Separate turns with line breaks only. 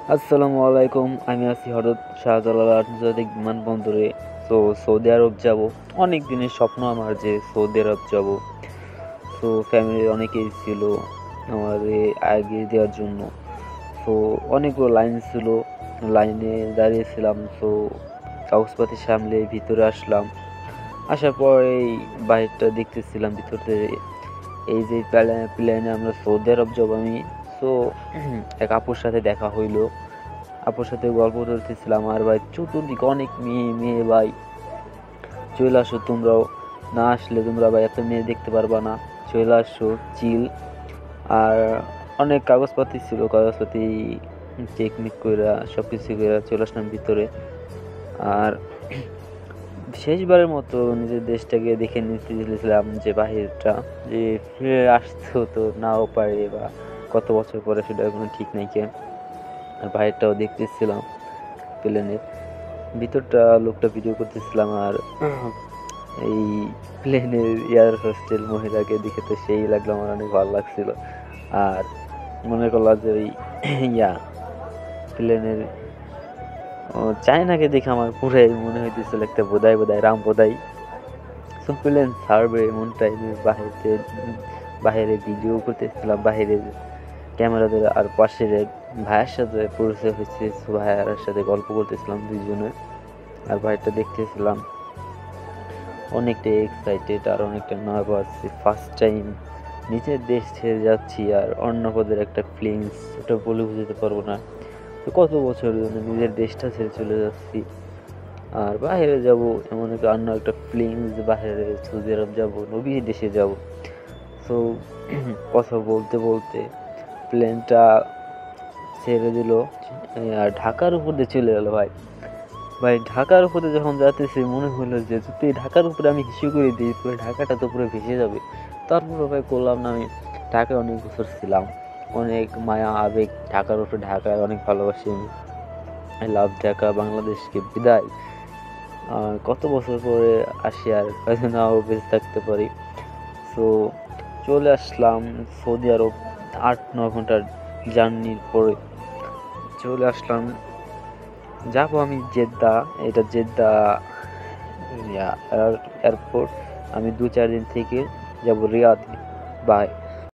আসসালামু আলাইকুম। আমি আছি হযরত শাহজালাল আন্তর্জাতিক বিমানবন্দরে। তো সৌদি আরব যাব। অনেক দিনের স্বপ্ন আমার যে সৌদি আরব যাব। তো ফ্যামিলির অনেকেই ছিল আমারে আগে দেওয়ার জন্য। তো অনেকগুলো লাইন ছিল। লাইনে দাঁড়িয়েছিলাম। তো কাগজপাতি সামলে ভিতরে আসলাম। আসার পরেই বাহিরটা দেখতেছিলাম ভিতর থেকে। এই যে প্লেনে আমরা সৌদি আরব যাব আমি। তো এক আপুর সাথে দেখা হইলো। আপুর সাথে গল্প করতেছিলাম আর ভাই চতুর্দিকে অনেক মেয়ে মেয়ে ভাই, চলে আসো তোমরাও, না আসলে তোমরা ভাই এত মেয়ে দেখতে পারবা না, চলে আসো চিল। আর অনেক কাগজপাতি ছিল, কাগজপাতি চেকমেক করে সব কিছু করে চলে আসলাম ভিতরে। আর শেষবারের মতো নিজের দেশটাকে দেখে নিতে চেয়েছিলাম যে বাহিরটা, যে ফিরে আসতেও তো নাও পারে বা কত বছর পরে সেটা কোনো ঠিক নাই কে। আর বাহিরটাও দেখতেছিলাম প্লেনের ভিতরটা, লোকটা ভিডিও করতেছিলাম। আর এই প্লেনের এয়ার হোস্টেল মহিলাকে দেখে তো সেই লাগলো, আমার অনেক ভালো লাগছিল। আর মনে করলাম যে ওই ইয়া প্লেনের চায়নাকে দেখে আমার পুরাই মনে হইতেছিল একটা বোধাই বোধাই রাম বোধাই। সো প্লেন ছাড়বে মনটাই বাহিরে বাহিরে ভিডিও করতেছিলাম, বাহিরে ক্যামেরা ধরে। আর পাশের এক ভাইয়ের সাথে পরিচয় হয়েছে, ভাইয়ার সাথে গল্প করতেছিলাম দুইজনে। আর ভাইটা দেখতেছিলাম অনেকটা এক্সাইটেড আর অনেকটা নার্ভাস। ফার্স্ট টাইম নিজের দেশ ছেড়ে যাচ্ছি আর অন্য পদের একটা ফিলিংস, ওটা বলে বুঝতে পারবো না। তো কত বছর জন্য নিজের দেশটা ছেড়ে চলে যাচ্ছি আর বাইরে যাব, এমন একটা অন্য একটা ফিলিংস। বাইরে সৌদি আরব যাবো, নবী দেশে যাব। তো কথা বলতে বলতে প্লেনটা ছেড়ে দিল আর ঢাকার উপর দিয়ে চলে গেল ভাই। ভাই ঢাকার উপরে যখন যাতেছি মনে হলো যে যদি ঢাকার উপরে আমি হিসু করে দিই পুরো ঢাকাটা তো পুরো ভেসে যাবে। তারপরে ভাই করলাম না, আমি ঢাকায় অনেক বছর ছিলাম, অনেক মায়া আবেগ ঢাকার উপরে, ঢাকায় অনেক ভালোবাসি আমি। আই লাভ ঢাকা, বাংলাদেশকে বিদায়। আর কত বছর পরে আসি আর হয়তো নাও বেঁচে থাকতে পারি। তো চলে আসলাম সৌদি আরব 8-9 ঘন্টার জার্নির পরে চলে আসলাম। যাবো আমি জেদ্দা, এটা জেদ্দা এয়ারপোর্ট। আমি 2-4 দিন থেকে যাব রিয়াদ, বাই